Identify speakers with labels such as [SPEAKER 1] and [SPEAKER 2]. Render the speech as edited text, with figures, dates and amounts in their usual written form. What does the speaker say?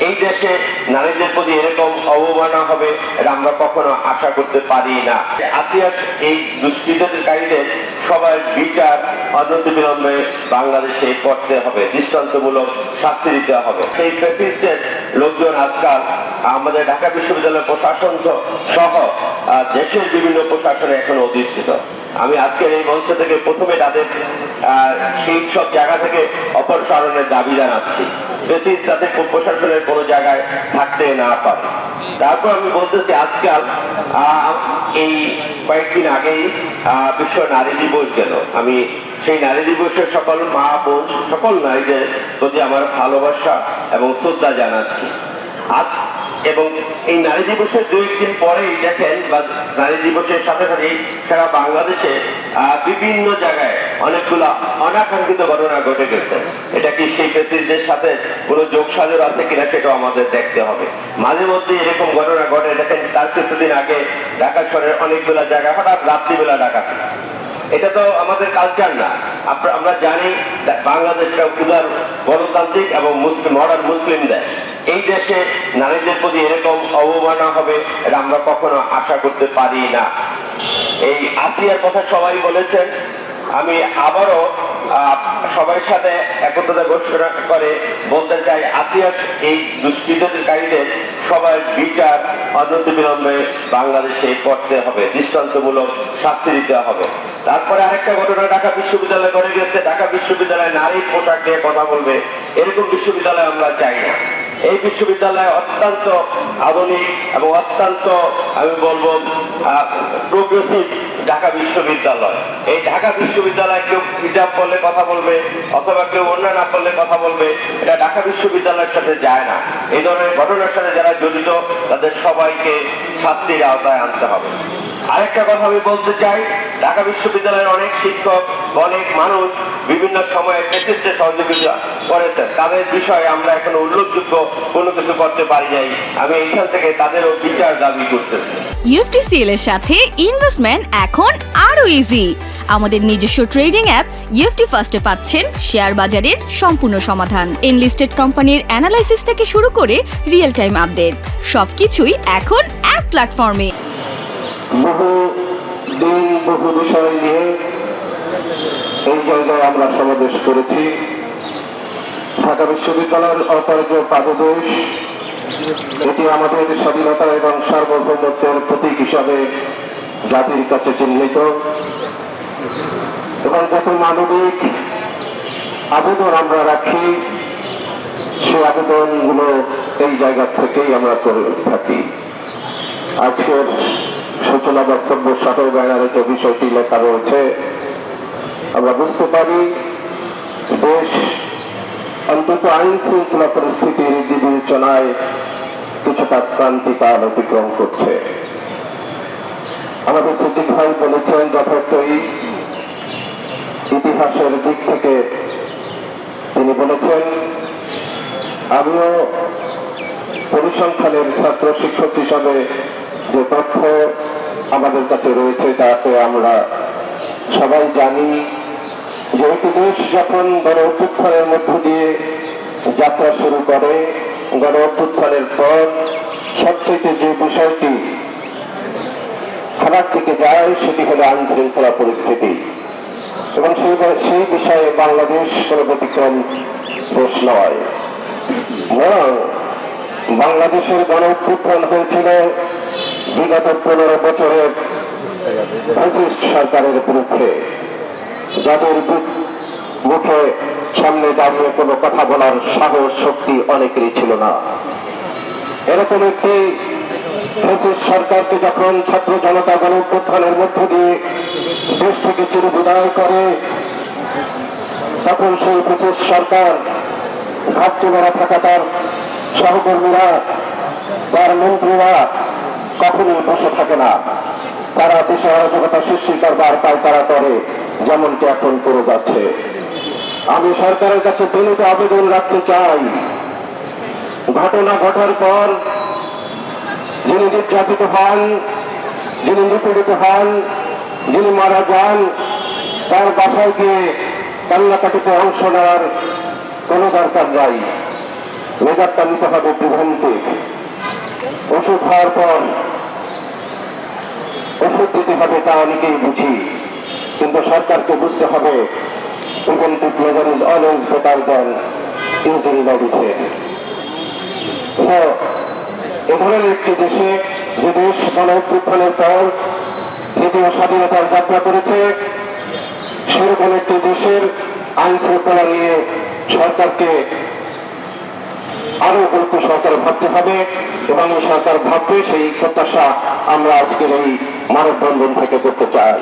[SPEAKER 1] এই দেশে নারীদের প্রতি এরকম অবমাননা হবে এটা আমরা কখনো আশা করতে পারি না। আসিয়ার এই দুষ্কৃতকারীদের সবার বিচার অনতিবিলম্বে বাংলাদেশে করতে হবে, দৃষ্টান্তমূলক শাস্তি দিতে হবে। সেই প্রেসিডেন্ট লোকজন আজকাল আমাদের ঢাকা বিশ্ববিদ্যালয় প্রশাসন সহ দেশের বিভিন্ন প্রশাসনে এখন অধিষ্ঠিত। আমি আজকের এই মঞ্চ থেকে প্রথমে তাদের সেই সব জায়গা থেকে অপসারণের দাবি জানাচ্ছি, বেশি যাতে প্রশাসনের কোনো জায়গায় থাকতে না পারে। তারপর আমি বলতেছি আজকাল এই কয়েকদিন আগেই বিশ্ব নারী দিবস গেল। আমি সেই নারী দিবসের সকল মা বোন সকল নারীদের প্রতি আমার ভালোবাসা এবং শ্রদ্ধা জানাচ্ছি। আজ এবং এই নারী দিবসের দু একদিন পরেই দেখেন বা নারী দিবসের সাথে সাথে সারা বাংলাদেশে বিভিন্ন জায়গায় অনেকগুলো অনাকাঙ্ক্ষিত ঘটনা ঘটে গেছে। এটা কি সেই প্রেসিডেন্টের সাথে কোনো যোগসাজশ আছে কিনা সেটাও আমাদের দেখতে হবে। মাঝে মধ্যে এরকম ঘটনা ঘটে। দেখেন তার কিছুদিন আগে ঢাকা শহরের অনেকগুলো জায়গা হঠাৎ রাত্রিবেলা ডাকাতি। এটা তো আমাদের কালচার না। আমরা জানি বাংলাদেশটা উদার গণতান্ত্রিক এবং মডার্ন মুসলিম দেশ। এই দেশে নারীদের প্রতি এরকম অবমাননা হবে এটা আমরা কখনো আশা করতে পারি না। এই আসিয়ার কথা সবাই বলেছেন। আমি আবারও সবার সাথে একত্রতা ঘোষণা করে বলতে চাই, আসিয়ার এই দুষ্কৃতকারীদের সবার বিচার অনতিবিলম্বে বাংলাদেশে করতে হবে, দৃষ্টান্তমূলক শাস্তি দিতে হবে। তারপরে আরেকটা ঘটনা ঢাকা বিশ্ববিদ্যালয়ে ঘটে গেছে। ঢাকা বিশ্ববিদ্যালয়ে নারীর পোশাক নিয়ে কথা বলবে এরকম বিশ্ববিদ্যালয় আমরা চাই না। এই বিশ্ববিদ্যালয় অত্যন্ত আধুনিক এবং অত্যন্ত আমি বলবো প্রগ্রেসিভ ঢাকা বিশ্ববিদ্যালয়। এই ঢাকা বিশ্ববিদ্যালয় কেউ হিজাব করলে কথা বলবে অথবা কেউ অন্য না করলে কথা বলবে, এটা ঢাকা বিশ্ববিদ্যালয়ের সাথে যায় না। এই ধরনের ঘটনার সাথে যারা জড়িত তাদের সবাইকে শাস্তির আওতায় আনতে হবে। আরেকটা কথা আমি বলতে চাই, ঢাকা বিশ্ববিদ্যালয়ের অনেক শিক্ষক অনেক মানুষ বিভিন্ন সময়ে প্রেসিডেন্টের সহযোগিতা করেছেন। তাদের বিষয়ে আমরা এখন উল্লেখযোগ্য কোনো কিছু করতে পারি নাই। আমি এখান থেকে তাদেরও বিচার দাবি করতেছি।
[SPEAKER 2] ইউএফটিসিএল এর সাথে ইনভেস্টমেন্ট এখন আরো ইজি। আমাদের নিজস্ব ট্রেডিং অ্যাপ ইউএফটি ফার্স্টে পাচ্ছেন শেয়ার বাজারের সম্পূর্ণ সমাধান, এনলিস্টেড কোম্পানির অ্যানালাইসিস থেকে শুরু করে রিয়েল টাইম আপডেট, সবকিছুই এখন এক প্ল্যাটফর্মে।
[SPEAKER 1] বহু দিন বহু বিষয় নিয়ে এই জায়গায় আমরা সমাবেশ করেছি। ঢাকা বিশ্ববিদ্যালয়ের অপরাজ্য পাদদেশ, এটি আমাদের স্বাধীনতা এবং সার্বভৌমত্বের প্রতীক হিসাবে জাতির কাছে চিহ্নিত এবং যত মানবিক আবেদন আমরা রাখি সেই আবেদনগুলো এই জায়গা থেকেই আমরা করে থাকি। আজকের সূচনা বক্তব্য সহ ব্যানারে যে বিষয়টি লেখা রয়েছে, আমরা বুঝতে পারি দেশ অন্তত আইন শৃঙ্খলা পরিস্থিতির বিবেচনায় কিছুটা ক্রান্তিকাল অতিক্রম করছে। আমাদের সিদ্দিক ভাই বলেছেন যথার্থই ইতিহাসের দিক থেকে তিনি বলেছেন। আমিও পরিসংখ্যানের ছাত্র শিক্ষক হিসাবে যে তথ্য আমাদের কাছে রয়েছে তাতে আমরা সবাই জানি যে একটি দেশ যখন গণ অভ্যুত্থানের মধ্য দিয়ে যাত্রা শুরু করে, গণ অভ্যুত্থানের পর সবচেয়ে যে বিষয়টি খারাপ দিকে যায় সেটি হল আইন শৃঙ্খলা পরিস্থিতি এবং সেই বিষয়ে বাংলাদেশ কোনো ব্যতিক্রম দেশ নয়। বরং বাংলাদেশের গণ অভ্যুত্থান হয়েছিল বিগত 15 বছরের ফ্যাসিস্ট সরকারের বিরুদ্ধে, যাদের মুখে সামনে দাঁড়িয়ে কোনো কথা বলার সাহস শক্তি অনেকেরই ছিল না। এরকম একটি ফ্যাসিস্ট সরকারকে যখন ছাত্র জনতা গণ অভ্যুত্থানের মধ্য দিয়ে দেশ থেকে চিরবিদায় করে, তখন সেই ফ্যাসিস্ট সরকার ঘাটতি মেরা থাকা তার সহকর্মীরা তার মন্ত্রীরা কখনোই বসে থাকে না। তারা দেশে অরাজকতা সৃষ্টি করবার পায়তারা করে, যেমনটি এখন করে যাচ্ছে। আমি সরকারের কাছে বিনীত আবেদন রাখতে চাই, ঘটনা ঘটার পর যিনি নির্যাতিত হন, যিনি নিপীড়িত হন, যিনি মারা যান, তার বাসায় গিয়ে কান্নাকাটিতে অংশ নেওয়ার কোনো দরকার নাই।
[SPEAKER 3] মেজারটা নিতে হবে প্রিভেন্টিভ। ওষুধ হওয়ার পর ওষুধ দিতে হবে, তা অনেকেই বুঝি, কিন্তু সরকারকে বুঝতে হবে preventive measure is always better than using medicine. এ ধরনের একটি দেশে, যে দেশ গণঅভ্যুত্থানের পর তৃতীয় স্বাধীনতার যাত্রা করেছে, সেরকম একটি দেশের আইন শৃঙ্খলা নিয়ে সরকারকে আরো গুরুত্ব সরকার ভাবতে হবে, এবং এই সরকার ভাববে, সেই প্রত্যাশা আমরা আজকের এই মানববন্ধন থেকে করতে চাই।